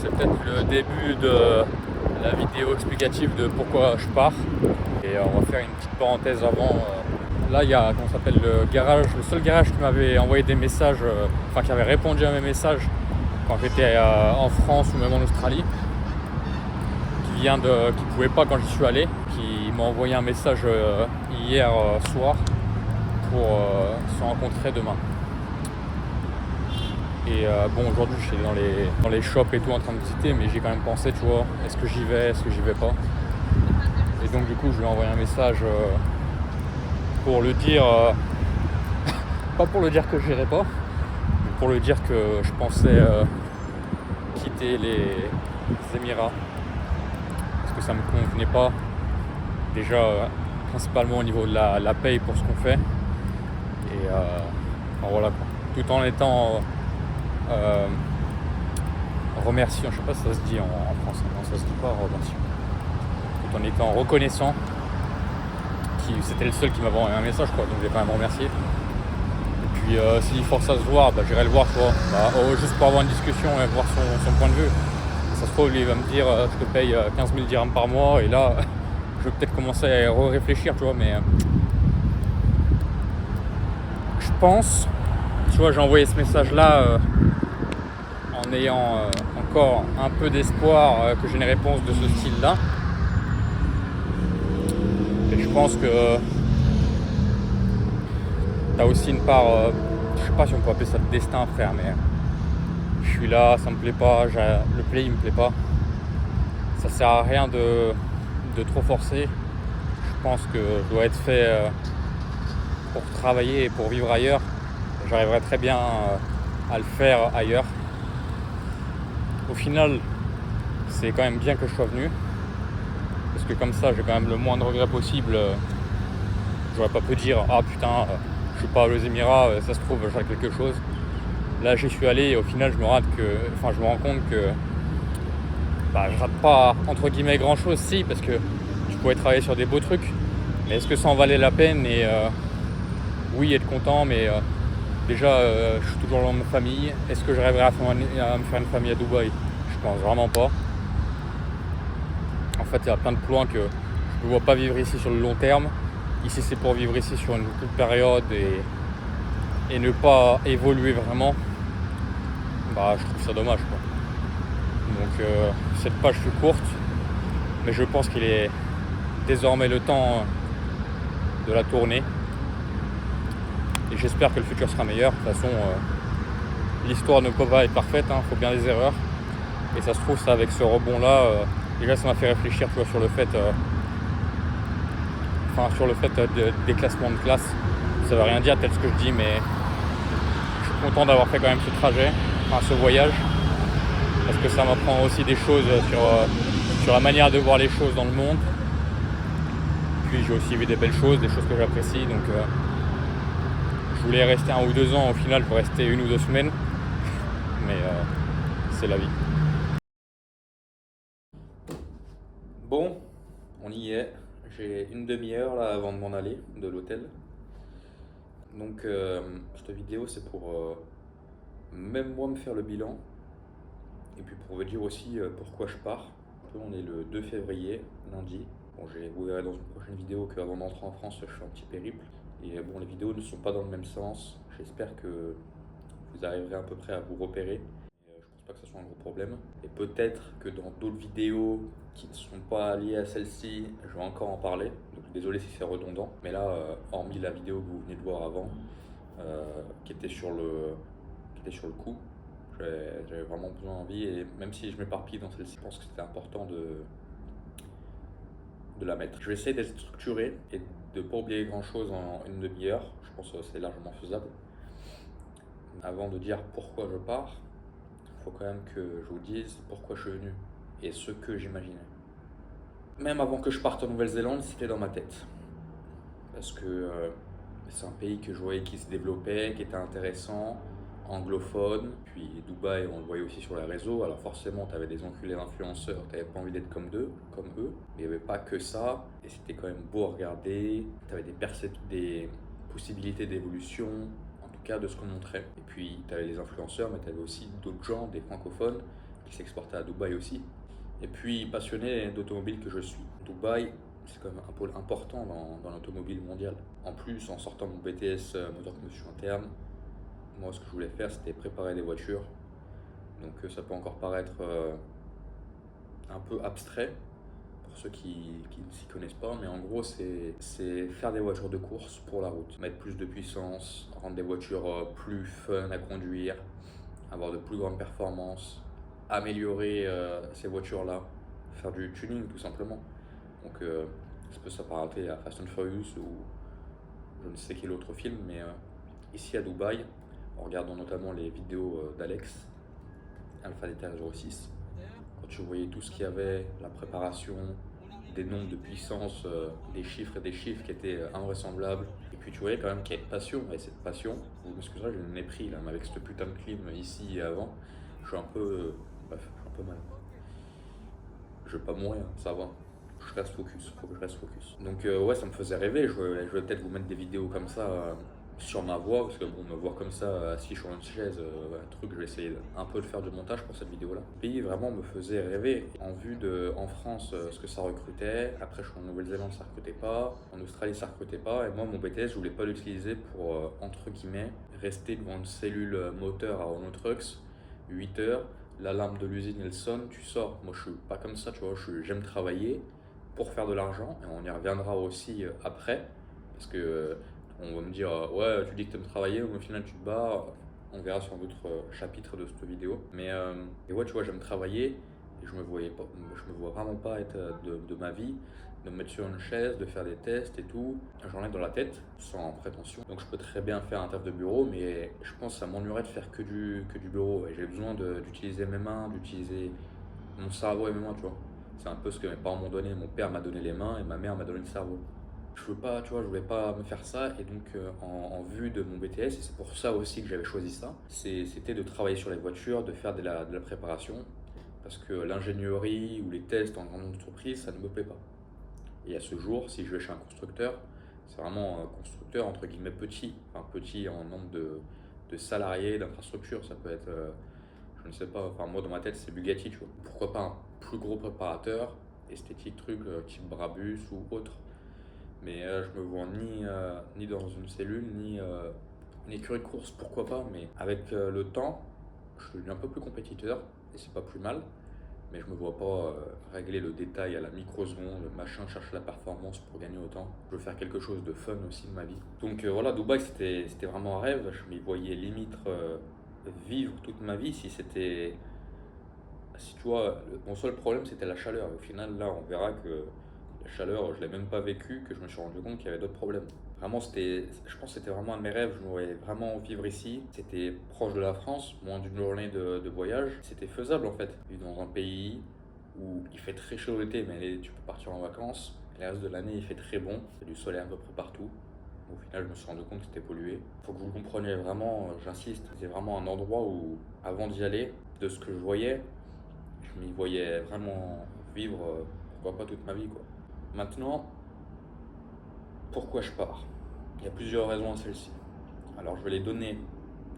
c'est peut-être le début de la vidéo explicative de pourquoi je pars. Et on va faire une petite parenthèse avant. Là, il y a, comment ça s'appelle, le seul garage qui m'avait envoyé des messages, enfin qui avait répondu à mes messages quand j'étais en France ou même en Australie, qui pouvait pas quand j'y suis allé, qui m'a envoyé un message hier soir pour se rencontrer demain. Et bon, aujourd'hui je suis dans les shops et tout en train de visiter, mais j'ai quand même pensé, tu vois, est-ce que j'y vais, est-ce que j'y vais pas. Et donc du coup je lui ai envoyé un message pour le dire, pas pour le dire que j'irai pas, mais pour le dire que je pensais quitter les Émirats, parce que ça me convenait pas, déjà principalement au niveau de la paye pour ce qu'on fait, et enfin, voilà quoi, tout en étant remerciant, je sais pas si ça se dit en français, non ça se dit pas remerciant, tout en étant reconnaissant, c'était le seul qui m'avait envoyé un message quoi, donc je l'ai quand même remercié. Et puis s'il force à se voir, j'irai le voir tu vois, juste pour avoir une discussion et voir son point de vue. Ça se trouve lui il va me dire je te paye 15 000 dirhams par mois, et là je vais peut-être commencer à réfléchir tu vois, mais je pense, tu vois, j'ai envoyé ce message là en ayant encore un peu d'espoir que j'ai une réponse de ce style-là. Et je pense que t'as aussi une part, je sais pas si on peut appeler ça de destin frère, mais je suis là, ça me plaît pas, le play il me plaît pas. Ça sert à rien de trop forcer. Je pense que je dois être fait pour travailler et pour vivre ailleurs. J'arriverai très bien à le faire ailleurs. Au final, c'est quand même bien que je sois venu, parce que comme ça j'ai quand même le moins de regrets possible. J'aurais pas pu dire ah putain je suis pas aux Émirats, ça se trouve j'ai quelque chose. Là j'y suis allé et au final je me rends compte que je rate pas entre guillemets grand chose, si, parce que je pourrais travailler sur des beaux trucs, mais est-ce que ça en valait la peine? Et oui, être content, mais déjà je suis toujours loin de ma famille. Est-ce que je rêverais à me faire une famille à Dubaï? Je pense vraiment pas. En fait il y a plein de plans que je ne vois pas vivre ici sur le long terme. Ici c'est pour vivre ici sur une courte période et ne pas évoluer vraiment. Je trouve ça dommage quoi. Donc cette page fut courte, mais je pense qu'il est désormais le temps de la tourner. Et j'espère que le futur sera meilleur. De toute façon, l'histoire ne peut pas être parfaite, faut bien des erreurs. Et ça se trouve, ça avec ce rebond-là, déjà ça m'a fait réfléchir tu vois, sur le fait des classements de classe. Ça veut rien dire tel ce que je dis, mais je suis content d'avoir fait quand même ce trajet, ce voyage, parce que ça m'apprend aussi des choses sur la manière de voir les choses dans le monde. Puis j'ai aussi vu des belles choses, des choses que j'apprécie, donc je voulais rester 1 ou 2 ans, au final je vais rester 1 ou 2 semaines, mais c'est la vie. Bon, on y est, j'ai une demi-heure là avant de m'en aller de l'hôtel. Donc cette vidéo c'est pour même moi me faire le bilan, et puis pour vous dire aussi pourquoi je pars. On est le 2 février, lundi. Bon, vous verrez dans une prochaine vidéo qu'avant d'entrer en France, je fais un petit périple. Et bon, les vidéos ne sont pas dans le même sens. J'espère que vous arriverez à peu près à vous repérer. Je pense pas que ce soit un gros problème. Et peut-être que dans d'autres vidéos qui ne sont pas liées à celle-ci, je vais encore en parler. Donc désolé si c'est redondant. Mais là, hormis la vidéo que vous venez de voir avant, qui était sur le coup, j'avais vraiment besoin d'envie, et même si je m'éparpille dans celle-ci, je pense que c'était important de la mettre. Je vais essayer d'être structuré et de ne pas oublier grand chose en une demi-heure. Je pense que c'est largement faisable. Avant de dire pourquoi je pars, il faut quand même que je vous dise pourquoi je suis venu et ce que j'imaginais. Même avant que je parte en Nouvelle-Zélande, c'était dans ma tête. Parce que c'est un pays que je voyais qui se développait, qui était intéressant, anglophone. Puis Dubaï, on le voyait aussi sur les réseaux. Alors forcément, tu avais des enculés d'influenceurs, tu n'avais pas envie d'être comme eux. Mais il n'y avait pas que ça. Et c'était quand même beau à regarder. Tu avais des possibilités d'évolution, en tout cas de ce qu'on montrait. Et puis tu avais les influenceurs, mais tu avais aussi d'autres gens, des francophones, qui s'exportait à Dubaï aussi. Et puis passionné d'automobile que je suis. Dubaï, c'est quand même un pôle important dans l'automobile mondiale. En plus, en sortant mon BTS moteur combustion interne, moi ce que je voulais faire c'était préparer des voitures. Donc ça peut encore paraître un peu abstrait pour ceux qui ne s'y connaissent pas, mais en gros c'est faire des voitures de course pour la route, mettre plus de puissance, rendre des voitures plus fun à conduire, avoir de plus grandes performances, améliorer ces voitures-là, faire du tuning tout simplement. Donc ça peut s'apparenter à Fast and Furious ou je ne sais quel autre film, mais ici à Dubaï, en regardant notamment les vidéos d'Alex, Alpha Delta 06, quand tu voyais tout ce qu'il y avait, la préparation, des nombres de puissance, des chiffres et des chiffres qui étaient invraisemblables, et puis tu voyais quand même qu'il y a une passion, et cette passion, vous m'excuserez, je l'ai pris là, mais avec cette putain de clim ici et avant, je suis un peu, bref, je suis un peu mal. Je vais pas mourir, ça va. Je reste focus, faut que je reste focus. Donc ouais, ça me faisait rêver, je vais peut-être vous mettre des vidéos comme ça sur ma voix, parce que bon, me voir comme ça assis sur une chaise, un truc, je vais essayer un peu de faire du montage pour cette vidéo là. Le pays vraiment me faisait rêver, en vue de, en France, ce que ça recrutait, après je suis en Nouvelle-Zélande, ça recrutait pas, en Australie ça recrutait pas, et moi mon BTS je voulais pas l'utiliser pour, entre guillemets, rester devant une cellule moteur à Renault Trucks, 8 heures, l'alarme de l'usine elle sonne, tu sors. Moi je suis pas comme ça, tu vois, j'aime travailler pour faire de l'argent, et on y reviendra aussi après, parce que on va me dire ouais tu dis que tu aimes travailler, mais au final tu te bats, on verra sur d'autres chapitres de cette vidéo. Mais et ouais tu vois j'aime travailler, et je me vois vraiment pas être de ma vie, de me mettre sur une chaise, de faire des tests et tout. J'en ai dans la tête, sans prétention. Donc je peux très bien faire un taf de bureau, mais je pense que ça m'ennuierait de faire que du bureau. Et j'ai besoin d'utiliser mes mains, d'utiliser mon cerveau et mes mains, tu vois. C'est un peu ce que mes parents m'ont donné. Mon père m'a donné les mains et ma mère m'a donné le cerveau. Je veux pas, tu vois, je voulais pas me faire ça, et donc en vue de mon BTS, et c'est pour ça aussi que j'avais choisi ça, c'était de travailler sur les voitures, de faire de la préparation, parce que l'ingénierie ou les tests en grande entreprise, ça ne me plaît pas. Et à ce jour, si je vais chez un constructeur, c'est vraiment un constructeur entre guillemets petit, enfin petit en nombre de salariés, d'infrastructures, ça peut être, je ne sais pas, enfin moi dans ma tête c'est Bugatti, tu vois. Pourquoi pas un plus gros préparateur, esthétique, truc type Brabus ou autre. Mais je me vois ni dans une cellule, ni une écurie de course, pourquoi pas. Mais avec le temps, je suis devenu un peu plus compétiteur, et c'est pas plus mal. Mais je me vois pas régler le détail à la microseconde, le machin, chercher la performance pour gagner autant. Je veux faire quelque chose de fun aussi de ma vie. Donc voilà, Dubaï c'était vraiment un rêve. Je m'y voyais limite vivre toute ma vie si c'était. Si tu vois, mon seul problème c'était la chaleur. Et au final, là, on verra que la chaleur, je l'ai même pas vécu, que je me suis rendu compte qu'il y avait d'autres problèmes. Vraiment, je pense que c'était vraiment un de mes rêves. Je me voyais vraiment vivre ici. C'était proche de la France, moins d'une journée de voyage. C'était faisable en fait. Vivre dans un pays où il fait très chaud l'été, mais tu peux partir en vacances. Et le reste de l'année, il fait très bon. Il y a du soleil à peu près partout. Au final, je me suis rendu compte que c'était pollué. Il faut que vous le compreniez vraiment, j'insiste. C'est vraiment un endroit où, avant d'y aller, de ce que je voyais, je m'y voyais vraiment vivre, pourquoi pas toute ma vie, quoi. Maintenant, pourquoi je pars? Il y a plusieurs raisons à celle-ci. Alors je vais les donner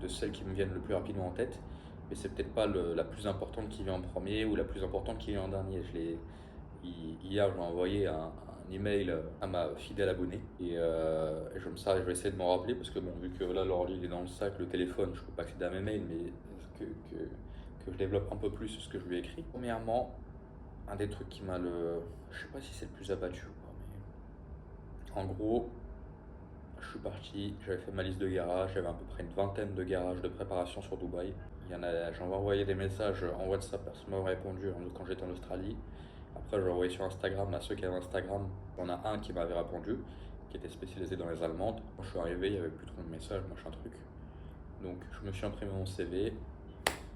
de celles qui me viennent le plus rapidement en tête, mais c'est peut-être pas la plus importante qui vient en premier ou la plus importante qui vient en dernier. Hier, j'ai envoyé un email à ma fidèle abonnée, et je vais essayer de m'en rappeler, parce que bon, vu que là l'ordi il est dans le sac, le téléphone, je peux pas accéder à mes mails, mais que je développe un peu plus ce que je lui ai écrit. Premièrement, un des trucs qui m'a je sais pas si c'est le plus abattu ou pas, mais en gros, je suis parti, j'avais fait ma liste de garages, j'avais à peu près une vingtaine de garages de préparation sur Dubaï. J'en ai envoyé des messages en WhatsApp, personne m'a répondu quand j'étais en Australie. Après, j'ai envoyé sur Instagram à ceux qui avaient Instagram. Il y en a un qui m'avait répondu, qui était spécialisé dans les Allemandes. Quand je suis arrivé, il n'y avait plus trop de messages, machin truc. Donc, je me suis imprimé mon CV.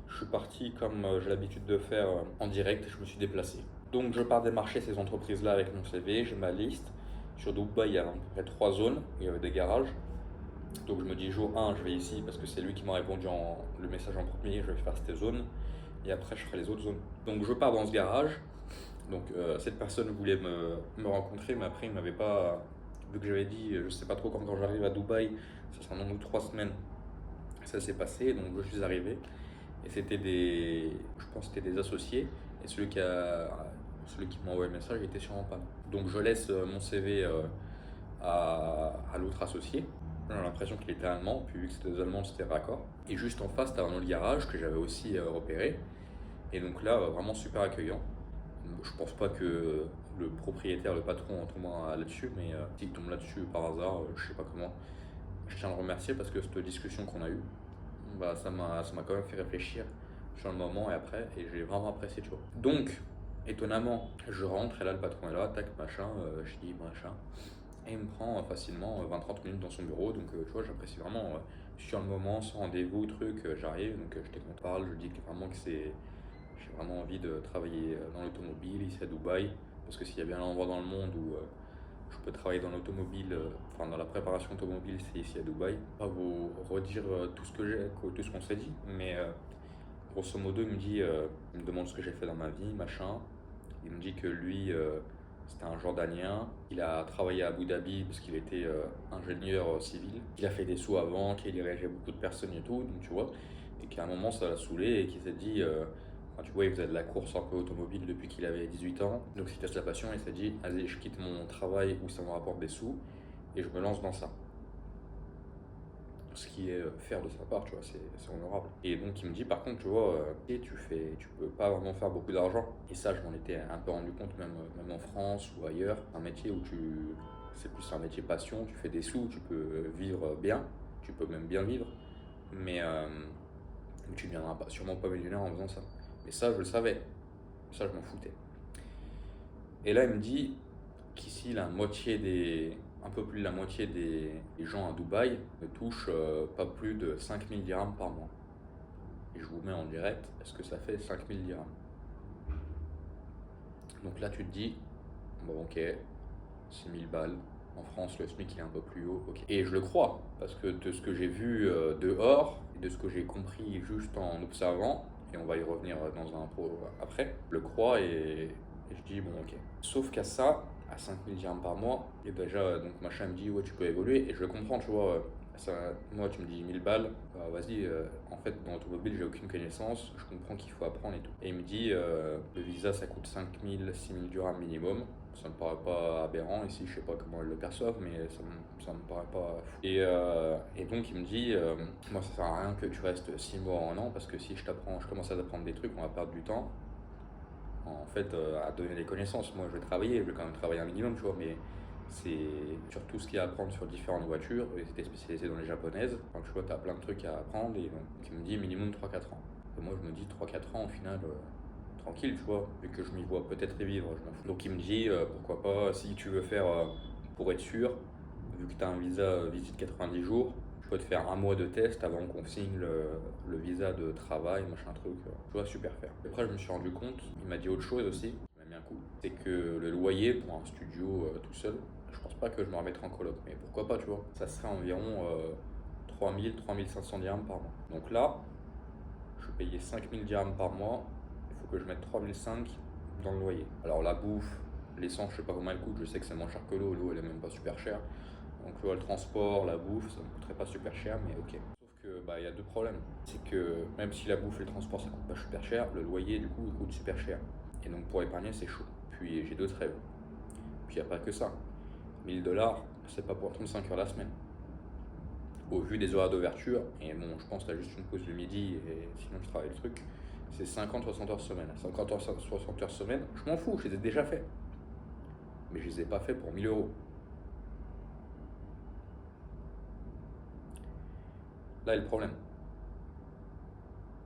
Je suis parti comme j'ai l'habitude de faire en direct, et je me suis déplacé. Donc, je pars démarcher ces entreprises-là avec mon CV, j'ai ma liste. Sur Dubaï, il y avait à peu près 3 zones où il y avait des garages. Donc je me dis jour 1, je vais ici parce que c'est lui qui m'a répondu le message en premier, je vais faire cette zone. Et après, je ferai les autres zones. Donc je pars dans ce garage. Donc cette personne voulait me rencontrer, mais après il m'avait pas. Vu que j'avais dit, je sais pas trop quand j'arrive à Dubaï, ça sera dans 3 semaines. Ça s'est passé, donc je suis arrivé. Et je pense que c'était des associés. Et celui qui m'a envoyé le message était sûrement pas là. Donc je laisse mon CV à l'autre associé. J'ai l'impression qu'il était allemand, puis vu que c'était des Allemands, c'était raccord. Et juste en face, t'as un autre garage que j'avais aussi repéré. Et donc là, vraiment super accueillant. Je pense pas que le propriétaire, le patron tombera là-dessus, mais s'il tombe là-dessus par hasard, je sais pas comment. Je tiens à le remercier parce que cette discussion qu'on a eue, bah, ça m'a quand même fait réfléchir sur le moment et après, et j'ai vraiment apprécié, tu vois. Donc, étonnamment, je rentre et là, le patron est là, tac, machin, je dis machin. Et il me prend facilement 20-30 minutes dans son bureau, donc tu vois, j'apprécie vraiment sur le moment, sans rendez-vous, truc, j'arrive, donc je t'ai parle, je dis vraiment que j'ai vraiment envie de travailler dans l'automobile ici à Dubaï, parce que s'il y a bien un endroit dans le monde où je peux travailler dans l'automobile, enfin dans la préparation automobile, c'est ici à Dubaï. Pas vous redire tout ce qu'on s'est dit, mais grosso modo, il me demande ce que j'ai fait dans ma vie, machin. Il me dit que lui, c'était un Jordanien. Il a travaillé à Abu Dhabi parce qu'il était ingénieur civil. Il a fait des sous avant, qu'il dirigeait beaucoup de personnes et tout, donc tu vois. Et qu'à un moment, ça l'a saoulé et qu'il s'est dit, enfin, tu vois, il faisait de la course un peu automobile depuis qu'il avait 18 ans. Donc c'était la passion, il s'est dit, allez, je quitte mon travail où ça me rapporte des sous et je me lance dans ça. Ce qui est faire de sa part, tu vois, c'est honorable. Et donc il me dit par contre, tu vois, tu peux pas vraiment faire beaucoup d'argent. Et ça, je m'en étais un peu rendu compte même en France ou ailleurs. Un métier où c'est plus un métier passion, tu fais des sous, tu peux vivre bien, tu peux même bien vivre, mais tu ne deviendras sûrement pas millionnaire en faisant ça. Mais ça, je le savais, ça, je m'en foutais. Et là, il me dit qu'ici, un peu plus de la moitié des gens à Dubaï ne touchent pas plus de 5000 dirhams par mois. Et je vous mets en direct, est-ce que ça fait 5000 dirhams? Donc là, tu te dis, bon, ok, 6000 balles. En France, le SMIC il est un peu plus haut. Ok. Et je le crois, parce que de ce que j'ai vu dehors, et de ce que j'ai compris juste en observant, et on va y revenir dans un pro après, je le crois et je dis, bon, ok. Sauf qu'à ça, à 5000 dirhams par mois, et déjà, donc machin me dit, ouais, tu peux évoluer, et je le comprends, tu vois. Moi, tu me dis 1000 balles, bah, vas-y, en fait, dans l'automobile, j'ai aucune connaissance, je comprends qu'il faut apprendre et tout. Et il me dit, le visa, ça coûte 5000, 6000 dirhams minimum. Ça me paraît pas aberrant ici, je sais pas comment ils le perçoivent, mais ça me paraît pas fou. Et donc il me dit, moi ça sert à rien que tu restes 6 mois ou un an, parce que si je commence à t'apprendre des trucs, on va perdre du temps. En fait, à donner des connaissances. Moi je vais travailler, je vais quand même travailler un minimum, tu vois, mais c'est surtout ce qu'il y a à apprendre sur différentes voitures. J'étais spécialisé dans les japonaises, donc tu vois, t'as plein de trucs à apprendre, et donc il me dit minimum 3-4 ans. Et moi je me dis 3-4 ans au final. Tranquille, tu vois, vu que je m'y vois peut-être y vivre, je m'en fous. Donc il me dit, pourquoi pas, si tu veux faire, pour être sûr, vu que tu as un visa visite 90 jours, je peux te faire un mois de test avant qu'on signe le visa de travail, machin truc, tu vois, super faire. Après je me suis rendu compte, il m'a dit autre chose aussi, il m'a mis un coup, c'est que le loyer pour un studio tout seul, je pense pas que je me remettrai en coloc, mais pourquoi pas, tu vois, ça serait environ 3000-3500 dirhams par mois. Donc là, je payais 5000 dirhams par mois, que je mette 3005 dans le loyer. Alors la bouffe, l'essence, je sais pas comment elle coûte, je sais que c'est moins cher que l'eau elle est même pas super chère. Donc le transport, la bouffe, ça me coûterait pas super cher, mais ok. Sauf que bah il y a deux problèmes. C'est que même si la bouffe et le transport ça coûte pas super cher, le loyer du coup il coûte super cher. Et donc pour épargner c'est chaud. Puis j'ai d'autres rêves. Puis il n'y a pas que ça. 1000 $, c'est pas pour 35 heures la semaine. Au vu des horaires d'ouverture, et bon je pense que t'as juste une pause le midi et sinon je travaille le truc. C'est 50-60 heures semaine. 50-60 heures semaine, je m'en fous, je les ai déjà fait. Mais je les ai pas fait pour 1000 euros. Là est le problème.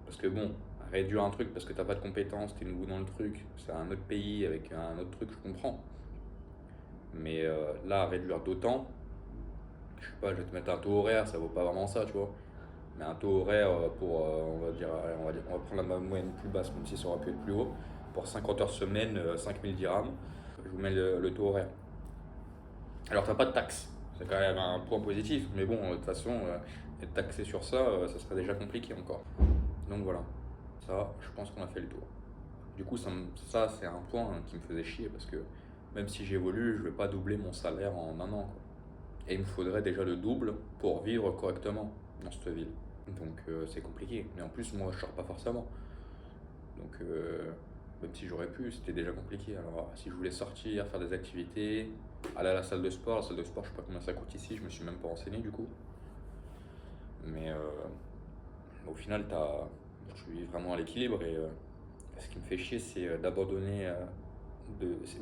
Parce que bon, réduire un truc parce que t'as pas de compétences, t'es nouveau dans le truc, c'est un autre pays avec un autre truc, je comprends. Mais là, réduire d'autant, je sais pas, je vais te mettre un taux horaire, ça vaut pas vraiment ça, tu vois. Mais un taux horaire pour, on va prendre la moyenne plus basse, même si ça aurait pu être plus haut. Pour 50 heures semaine, 5000 dirhams, je vous mets le taux horaire. Alors t'as pas de taxe, c'est quand même un point positif, mais bon, de toute façon, être taxé sur ça, ça serait déjà compliqué encore. Donc voilà, ça, je pense qu'on a fait le tour. Du coup, ça c'est un point qui me faisait chier, parce que même si j'évolue, je vais pas doubler mon salaire en un an, quoi. Et il me faudrait déjà le double pour vivre correctement dans cette ville. Donc c'est compliqué. Mais en plus, moi, je sors pas forcément. Donc même si j'aurais pu, c'était déjà compliqué. Alors si je voulais sortir, faire des activités, aller à la salle de sport, je sais pas combien ça coûte ici, je me suis même pas renseigné du coup. Mais au final, je suis vraiment à l'équilibre et ce qui me fait chier, c'est d'abandonner.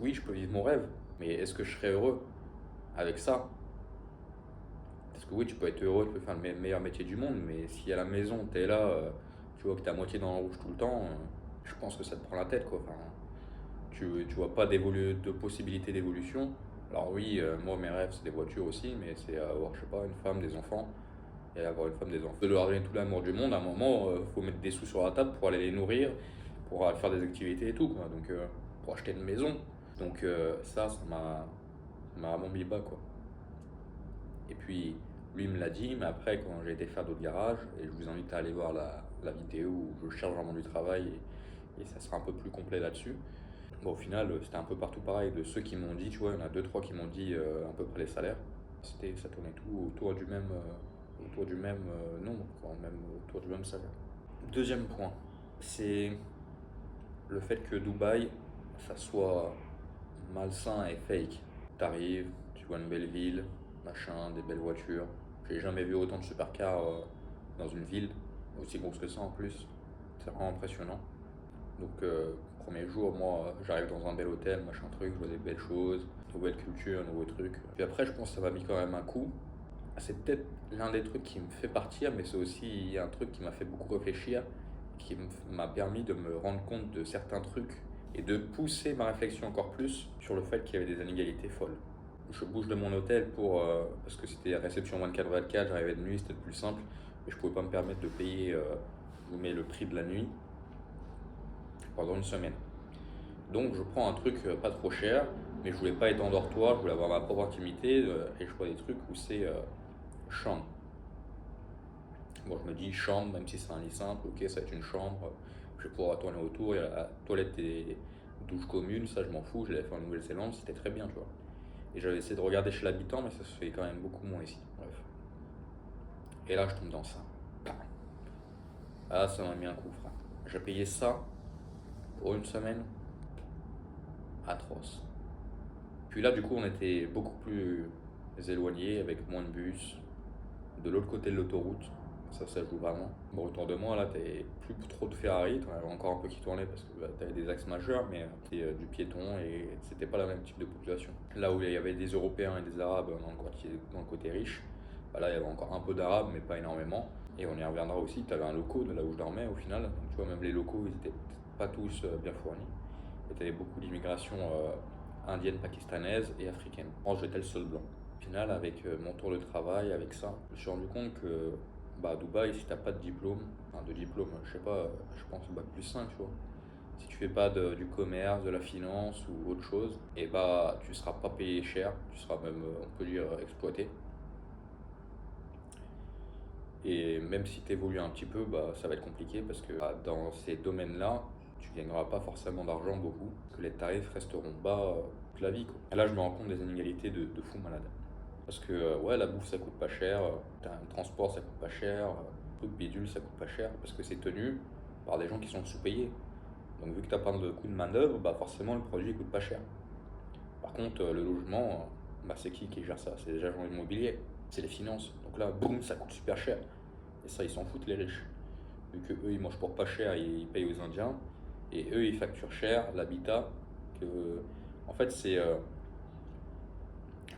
Oui, je peux vivre mon rêve, mais est-ce que je serais heureux avec ça? Parce que oui, tu peux être heureux, tu peux faire le meilleur métier du monde, mais si à la maison, tu es là, tu vois que tu es à moitié dans le rouge tout le temps, je pense que ça te prend la tête, quoi. Enfin, tu vois pas de possibilité d'évolution. Alors oui, moi, mes rêves, c'est des voitures aussi, mais c'est avoir, je sais pas, une femme, des enfants, et avoir une femme, des enfants. De leur donner tout l'amour du monde, à un moment, faut mettre des sous sur la table pour aller les nourrir, pour aller faire des activités et tout, quoi. Donc, pour acheter une maison. Donc, ça m'a vraiment mis bas, quoi. Et puis, lui il me l'a dit, mais après, quand j'ai été faire d'autres garages, et je vous invite à aller voir la vidéo où je cherche vraiment du travail, et ça sera un peu plus complet là-dessus. Bon, au final, c'était un peu partout pareil. De ceux qui m'ont dit, tu vois, il y en a deux, trois qui m'ont dit à peu près les salaires. Ça tournait tout autour du même nombre, quoi, même autour du même salaire. Deuxième point, c'est le fait que Dubaï, ça soit malsain et fake. T'arrives, tu vois une belle ville, machin, des belles voitures. J'ai jamais vu autant de supercars dans une ville, aussi grosse que ça en plus. C'est vraiment impressionnant. Donc, premier jour, moi, j'arrive dans un bel hôtel, machin truc, je vois des belles choses, nouvelle culture, nouveaux trucs. Puis après, je pense que ça m'a mis quand même un coup. C'est peut-être l'un des trucs qui me fait partir, mais c'est aussi un truc qui m'a fait beaucoup réfléchir, qui m'a permis de me rendre compte de certains trucs et de pousser ma réflexion encore plus sur le fait qu'il y avait des inégalités folles. Je bouge de mon hôtel parce que c'était réception 24/24, j'arrivais de nuit, c'était le plus simple, mais je pouvais pas me permettre de payer le prix de la nuit pendant une semaine. Donc je prends un truc pas trop cher, mais je voulais pas être en dortoir, je voulais avoir ma propre intimité et je vois des trucs où c'est chambre. Bon, je me dis chambre, même si c'est un lit simple, ok, ça va être une chambre, je vais pouvoir tourner autour, il y a la toilette et douche commune, ça je m'en fous, je l'avais fait en Nouvelle-Zélande, c'était très bien, tu vois. Et j'avais essayé de regarder chez l'habitant, mais ça se fait quand même beaucoup moins ici. Bref. Et là, je tombe dans ça. Ah, ça m'a mis un coup, frère. J'ai payé ça pour une semaine. Atroce. Puis là, du coup, on était beaucoup plus éloignés, avec moins de bus, de l'autre côté de l'autoroute. Ça joue vraiment. Bon, autour de moi, là, t'avais plus trop de Ferrari, t'en avais encore un peu qui tournaient parce que t'avais des axes majeurs, mais c'était du piéton et c'était pas le même type de population. Là où il y avait des Européens et des Arabes dans le côté riche, bah là, il y avait encore un peu d'Arabes, mais pas énormément. Et on y reviendra aussi, t'avais un loco de là où je dormais au final. Donc, tu vois, même les locaux, ils étaient pas tous bien fournis. Et t'avais beaucoup d'immigration indienne, pakistanaise et africaine. Moi, j'étais le seul blanc. Au final, avec mon tour de travail, avec ça, je me suis rendu compte que à Dubaï, si t'as pas de diplôme, je sais pas, je pense bac plus 5, tu vois. Si tu fais pas du commerce, de la finance ou autre chose, et bah tu seras pas payé cher, tu seras même, on peut dire, exploité. Et même si tu évolues un petit peu, bah, ça va être compliqué parce que dans ces domaines-là, tu gagneras pas forcément d'argent beaucoup, que les tarifs resteront bas toute la vie, quoi. Et là, je me rends compte des inégalités de fou malade. Parce que ouais, la bouffe ça coûte pas cher, le transport ça coûte pas cher, le truc bidule ça coûte pas cher parce que c'est tenu par des gens qui sont sous-payés. Donc vu que t'as pas de coût de main-d'œuvre, bah forcément le produit coûte pas cher. Par contre, le logement, bah c'est qui gère ça? C'est les agents immobiliers, c'est les finances. Donc là, boum, ça coûte super cher. Et ça, ils s'en foutent les riches. Vu que eux ils mangent pour pas cher, ils payent aux Indiens. Et eux ils facturent cher l'habitat. En fait, c'est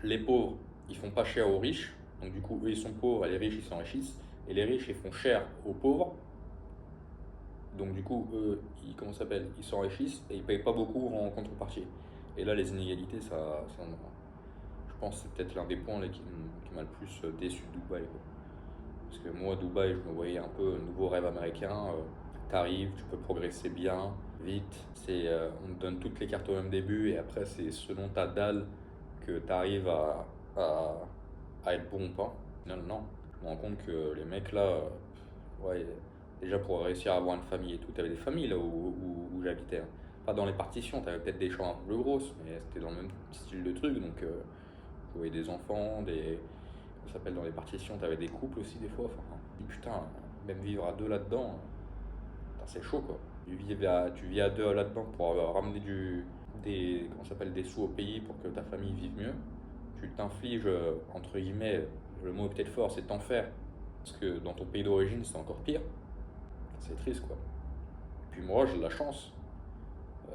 les pauvres, ils font pas cher aux riches, donc du coup, eux, ils sont pauvres et les riches, ils s'enrichissent, et les riches, ils font cher aux pauvres, donc du coup, eux, comment ça s'appelle, ils s'enrichissent et ils payent pas beaucoup en contrepartie. Et là, les inégalités, je pense que c'est peut-être l'un des points là, qui m'a le plus déçu de Dubaï, quoi. Parce que moi, Dubaï, je me voyais un peu un nouveau rêve américain. T'arrives, tu peux progresser bien, vite. On te donne toutes les cartes au même début et après, c'est selon ta dalle que t'arrives à être bon ou pas. Non, non. Je me rends compte que les mecs là, ouais, déjà pour réussir à avoir une famille et tout, t'avais des familles là où j'habitais, hein. Pas dans les partitions, t'avais peut-être des chambres un peu plus grosses, mais c'était dans le même style de truc. Donc, je voyais des enfants, ça s'appelle dans les partitions, t'avais des couples aussi des fois. Enfin, putain, même vivre à deux là-dedans, putain, c'est chaud quoi. Tu vis à deux là-dedans pour ramener comment ça s'appelle, des sous au pays pour que ta famille vive mieux. Tu t'infliges, entre guillemets, le mot est peut-être fort, c'est t'enfer. Parce que dans ton pays d'origine, c'est encore pire. C'est triste quoi. Et puis moi, j'ai de la chance.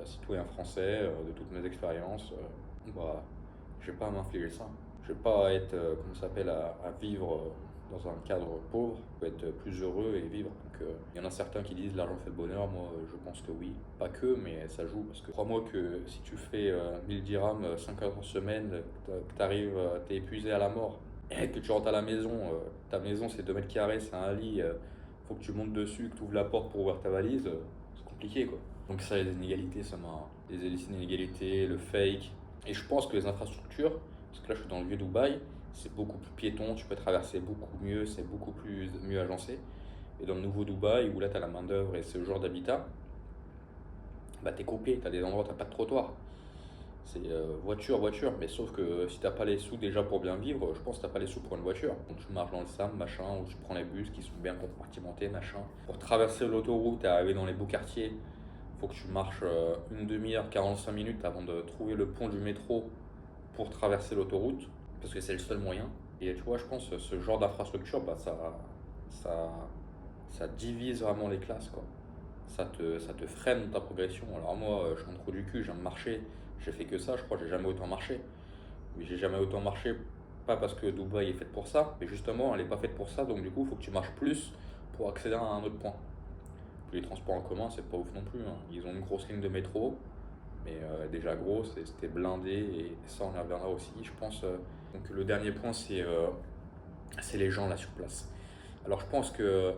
Citoyen français, de toutes mes expériences, bah, j'ai pas à m'infliger ça. Je vais pas être, comment ça s'appelle, à vivre dans un cadre pauvre, je vais être plus heureux et vivre. Donc, il y en a certains qui disent l'argent fait le bonheur, moi je pense que oui. Pas que, mais ça joue. Parce que crois-moi que si tu fais 1000 dirhams 5 heures par semaine, que t'arrives, t'es épuisé à la mort, et que tu rentres à la maison, ta maison c'est 2 mètres carrés, c'est un lit, faut que tu montes dessus, que tu ouvres la porte pour ouvrir ta valise, c'est compliqué quoi. Donc ça, les inégalités, les inégalités, le fake. Et je pense que les infrastructures, parce que là je suis dans le vieux Dubaï, c'est beaucoup plus piéton, tu peux traverser beaucoup mieux, c'est beaucoup plus mieux agencé. Et dans le nouveau Dubaï, où là tu as la main d'œuvre et ce genre d'habitat, bah t'es coupé, t'as des endroits où t'as pas de trottoir. C'est voiture, voiture, mais sauf que si t'as pas les sous déjà pour bien vivre, je pense que t'as pas les sous pour une voiture. Donc tu marches dans le SAM, machin, ou tu prends les bus qui sont bien compartimentés, machin. Pour traverser l'autoroute et arriver dans les beaux quartiers, faut que tu marches une demi-heure, 45 minutes avant de trouver le pont du métro pour traverser l'autoroute, parce que c'est le seul moyen. Et tu vois, je pense que ce genre d'infrastructure, bah, ça, ça divise vraiment les classes, quoi. Ça te freine ta progression. Alors moi, je suis un trou du cul, je viens de marcher, j'ai fait que ça, je crois que j'ai jamais autant marché. Mais j'ai jamais autant marché, pas parce que Dubaï est faite pour ça, mais justement, elle n'est pas faite pour ça, donc du coup, il faut que tu marches plus pour accéder à un autre point. Puis les transports en commun, c'est pas ouf non plus, hein. Ils ont une grosse ligne de métro, mais déjà grosse, et c'était blindé, et ça, on y reviendra aussi, je pense. Donc le dernier point, c'est les gens là sur place. Alors je pense que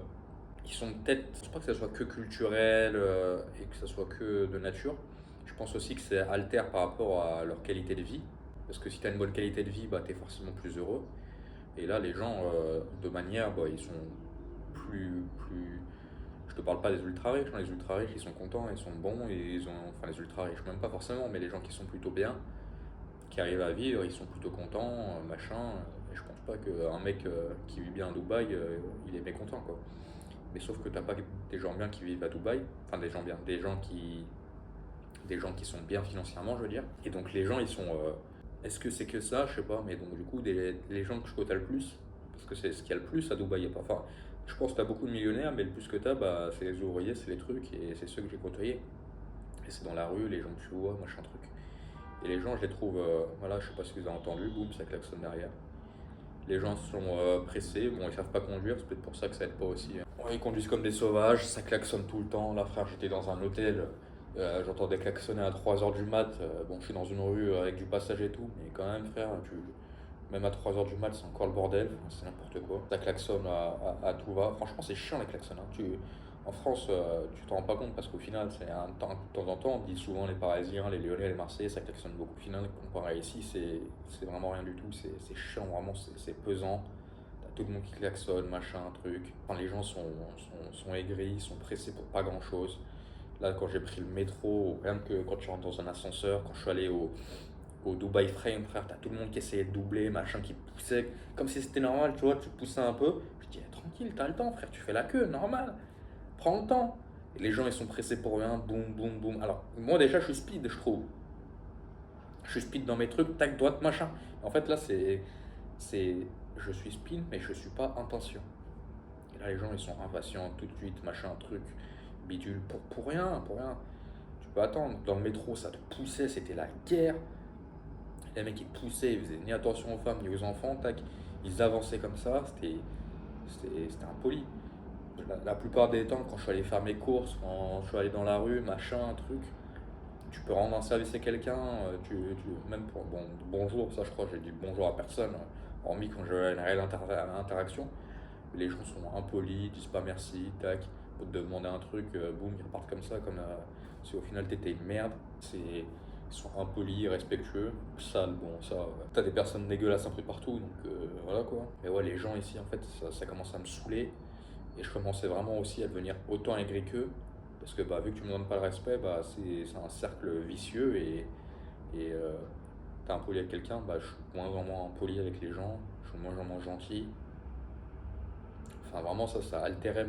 ils sont peut-être, je pense pas que ça soit que culturel et que ça soit que de nature. Je pense aussi que c'est altère par rapport à leur qualité de vie. Parce que si tu as une bonne qualité de vie, bah, tu es forcément plus heureux. Et là, les gens, de manière, bah, ils sont plus. Je te parle pas des ultra riches, hein. Les ultra riches, ils sont contents, ils sont bons, et ils ont. Enfin, les ultra riches, même pas forcément, mais les gens qui sont plutôt bien, qui arrivent à vivre, ils sont plutôt contents, machin. Et je pense pas qu'un mec qui vit bien à Dubaï, il est mécontent, quoi. Mais sauf que t'as pas des gens bien qui vivent à Dubaï, enfin des gens bien, des gens qui sont bien financièrement, je veux dire. Et donc les gens, ils sont. Est-ce que c'est que ça? Je sais pas, mais donc du coup, les gens que je côtoie le plus, parce que c'est ce qu'il y a le plus à Dubaï, y a pas. Enfin, je pense que t'as beaucoup de millionnaires, mais le plus que t'as, bah, c'est les ouvriers, c'est les trucs, et c'est ceux que j'ai côtoyés. Et c'est dans la rue, les gens que tu vois, machin truc. Et les gens, je les trouve. Voilà, je sais pas si vous avez entendu, boum, ça klaxonne derrière. Les gens sont pressés, bon ils savent pas conduire, c'est peut-être pour ça que ça aide pas aussi, hein. Ouais, ils conduisent comme des sauvages, ça klaxonne tout le temps. Là frère, j'étais dans un hôtel, j'entendais klaxonner à 3 heures du mat. Bon, je suis dans une rue avec du passage et tout, mais quand même frère, même à 3 heures du mat, c'est encore le bordel, enfin, c'est n'importe quoi. Ça klaxonne à tout va. Franchement, c'est chiant les klaxons, hein. En France, tu t'en rends pas compte parce qu'au final, c'est de temps en temps, on dit souvent les Parisiens, les Lyonnais, les Marseillais, ça klaxonne beaucoup. Au final, comparé à ici, c'est vraiment rien du tout. C'est chiant, vraiment, c'est pesant. T'as tout le monde qui klaxonne, machin, truc. Enfin, les gens sont aigris, ils sont pressés pour pas grand chose. Là, quand j'ai pris le métro, rien que quand tu rentres dans un ascenseur, quand je suis allé au Dubai Frame, frère, t'as tout le monde qui essayait de doubler, machin, qui poussait, comme si c'était normal, tu vois, tu poussais un peu. Je dis, tranquille, t'as le temps, frère, tu fais la queue, normal. Prends le temps. Et les gens, ils sont pressés pour rien, boum, boum, boum. Alors, moi, déjà, je suis speed, je trouve. Je suis speed dans mes trucs, tac, droite, machin. En fait, là, je suis speed, mais je suis pas impatient. Et là, les gens, ils sont impatients tout de suite, machin, truc, bidule, pour rien, pour rien. Tu peux attendre. Dans le métro, ça te poussait, c'était la guerre. Les mecs, ils poussaient, ils faisaient ni attention aux femmes ni aux enfants, tac. Ils avançaient comme ça, c'était impoli. La plupart des temps, quand je suis allé faire mes courses, quand je suis allé dans la rue, machin, truc, tu peux rendre un service à quelqu'un, même pour bonjour, ça je crois, j'ai dit bonjour à personne, hormis quand j'ai une réelle interaction. Les gens sont impolis, disent pas merci, tac, pour te demander un truc, boum, ils repartent comme ça, comme si au final t'étais une merde. Ils sont impolis, respectueux, sales, bon, ça, t'as des personnes dégueulasses un peu partout, donc voilà quoi. Mais ouais, les gens ici, en fait, ça commence à me saouler. Et je commençais vraiment aussi à devenir autant aigri qu'eux. Parce que bah, vu que tu me donnes pas le respect, bah, c'est un cercle vicieux. Et t'es impoli avec quelqu'un, bah, je suis de moins en moins impoli avec les gens. Je suis de moins en moins gentil. Enfin, vraiment, ça altérait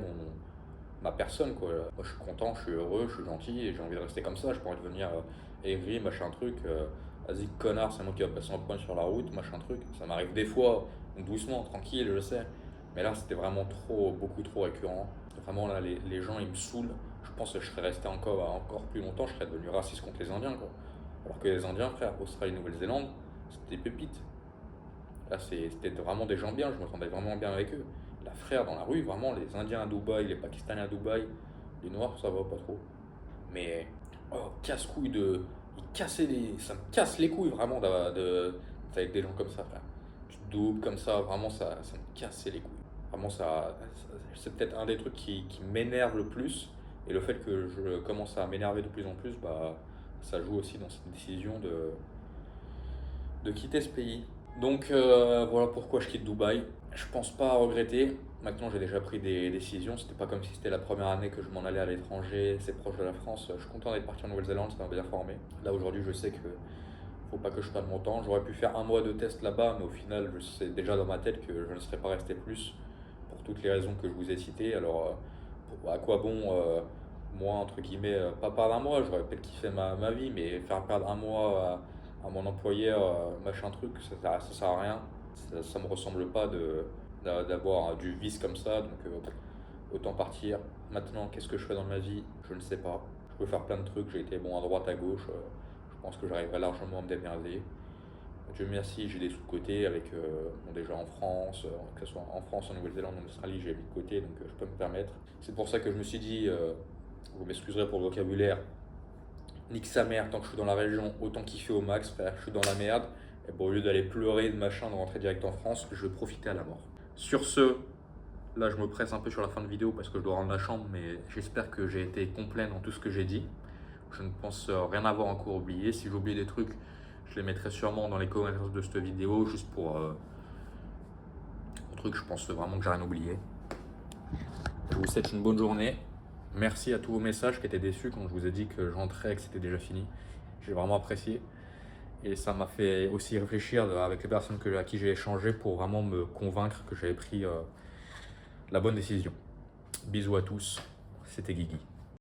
ma personne, quoi. Moi, je suis content, je suis heureux, je suis gentil et j'ai envie de rester comme ça. J'ai pas envie de devenir aigri, machin truc. Vas-y, connard, c'est moi qui va passer en premier sur la route, machin truc. Ça m'arrive des fois, doucement, tranquille, je sais. Mais là, c'était vraiment trop, beaucoup trop récurrent. Vraiment, là, les gens, ils me saoulent. Je pense que je serais resté encore plus longtemps, je serais devenu raciste contre les Indiens, quoi. Alors que les Indiens, frère, Australie, Nouvelle-Zélande, c'était des pépites. Là, c'était vraiment des gens bien, je m'entendais vraiment bien avec eux. La frère dans la rue, vraiment, les Indiens à Dubaï, les Pakistanais à Dubaï, les Noirs, ça va pas trop. Mais, oh, casse-couille de. Ça me casse les couilles vraiment d'être avec des gens comme ça, frère. Tu te doubles comme ça, vraiment, ça me casse les couilles. Vraiment, c'est peut-être un des trucs qui m'énerve le plus. Et le fait que je commence à m'énerver de plus en plus, bah, ça joue aussi dans cette décision de quitter ce pays. Donc voilà pourquoi je quitte Dubaï. Je pense pas regretter. Maintenant, j'ai déjà pris des décisions. C'était pas comme si c'était la première année que je m'en allais à l'étranger, c'est proche de la France. Je suis content d'être parti en Nouvelle-Zélande, ça m'a bien formé. Là aujourd'hui, je sais que faut pas que je perde mon temps. J'aurais pu faire un mois de test là-bas, mais au final, je sais déjà dans ma tête que je ne serais pas resté plus pour toutes les raisons que je vous ai citées. Alors, à quoi bon, moi, entre guillemets, pas perdre un mois, j'aurais peut-être kiffé ma vie, mais faire perdre un mois à mon employeur, machin truc, ça sert à rien. Ça me ressemble pas d'avoir du vice comme ça, donc autant partir. Maintenant, qu'est-ce que je fais dans ma vie? Je ne sais pas. Je peux faire plein de trucs, j'ai été bon à droite, à gauche. Je pense que j'arriverai largement à me démerder. Dieu merci, j'ai des sous de côté avec déjà en France, que ce soit en France, en Nouvelle-Zélande, en Australie, j'ai mis de côté, donc je peux me permettre. C'est pour ça que je me suis dit, vous m'excuserez pour le vocabulaire, nique sa mère, tant que je suis dans la région, autant kiffer au max, frère, je suis dans la merde. Et bon, au lieu d'aller pleurer, de machin, de rentrer direct en France, je vais profiter à la mort. Sur ce, là je me presse un peu sur la fin de vidéo parce que je dois rendre la chambre, mais j'espère que j'ai été complet dans tout ce que j'ai dit. Je ne pense rien avoir encore oublié. Si j'oublie des trucs, je les mettrai sûrement dans les commentaires de cette vidéo, juste pour un truc, je pense vraiment que j'ai rien oublié. Je vous souhaite une bonne journée. Merci à tous vos messages qui étaient déçus quand je vous ai dit que j'entrais et que c'était déjà fini. J'ai vraiment apprécié. Et ça m'a fait aussi réfléchir avec les personnes à qui j'ai échangé pour vraiment me convaincre que j'avais pris la bonne décision. Bisous à tous, c'était Guigui.